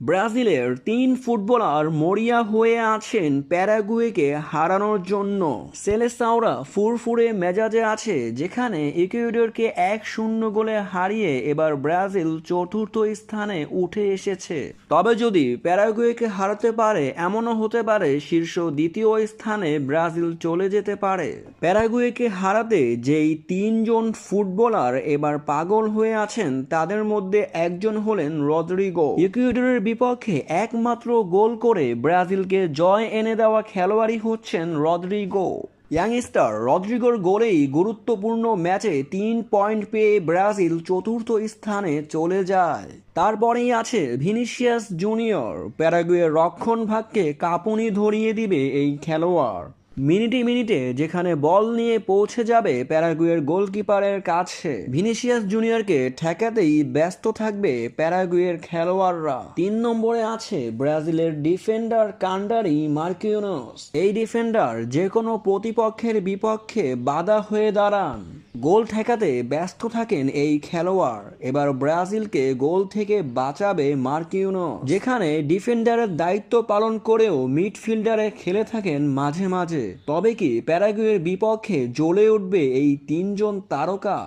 ব্রাজিলের তিন ফুটবলার মরিয়া হয়ে আছেন প্যারাগুয়েকে হারানোর জন্য। সেলেসাওরা ফুরফুরে মেজাজে আছে, যেখানে ইকুয়েডরকে 1-0 গোলে হারিয়ে এবার ব্রাজিল চতুর্থ স্থানে উঠে এসেছে। তবে যদি প্যারাগুয়েকে হারাতে পারে, এমনও হতে পারে শীর্ষ দ্বিতীয় স্থানে ব্রাজিল চলে যেতে পারে। প্যারাগুয়েকে হারাতে যেই তিনজন ফুটবলার এবার পাগল হয়ে আছেন, তাদের মধ্যে একজন হলেন রদ্রিগো। ইকুয়েডরের বিপক্ষে একমাত্র গোল করে ব্রাজিলকে জয় এনে দেওয়া খেলোয়াড়ই হচ্ছেন রদ্রিগো। ইয়াংস্টার রদ্রিগোর গোলেই গুরুত্বপূর্ণ ম্যাচে 3 পয়েন্ট পেয়ে ব্রাজিল চতুর্থ স্থানে চলে যায়। তারপরেই আছে ভিনিসিয়াস জুনিয়র। প্যারাগুয়ের রক্ষণভাগকে কাঁপুনি ধরিয়ে দিবে এই খেলোয়াড়। মিনিটে মিনিটে যেখানে বল নিয়ে পৌঁছে যাবে প্যারাগুয়ের গোলকিপারের কাছে, ভিনিসিয়াস জুনিয়রকে ঠেকাতেই ব্যস্ত থাকবে প্যারাগুয়ের খেলোয়াড়রা। 3 নম্বরে আছে ব্রাজিলের ডিফেন্ডার কান্ডারি মার্কিনোস। এই ডিফেন্ডার যে কোনো প্রতিপক্ষের বিপক্ষে বাধা হয়ে দাঁড়ান। গোল ঠেকাতে ব্যস্ত থাকেন এই খেলোয়াড়। এবার ব্রাজিলকে গোল থেকে বাঁচাবে মার্কিনোস, যেখানে ডিফেন্ডারের দায়িত্ব পালন করেও মিডফিল্ডারে খেলে থাকেন মাঝে মাঝে। তবে কি প্যারাগুয়ের বিপক্ষে জ্বলে উঠবে এই তিনজন তারকা?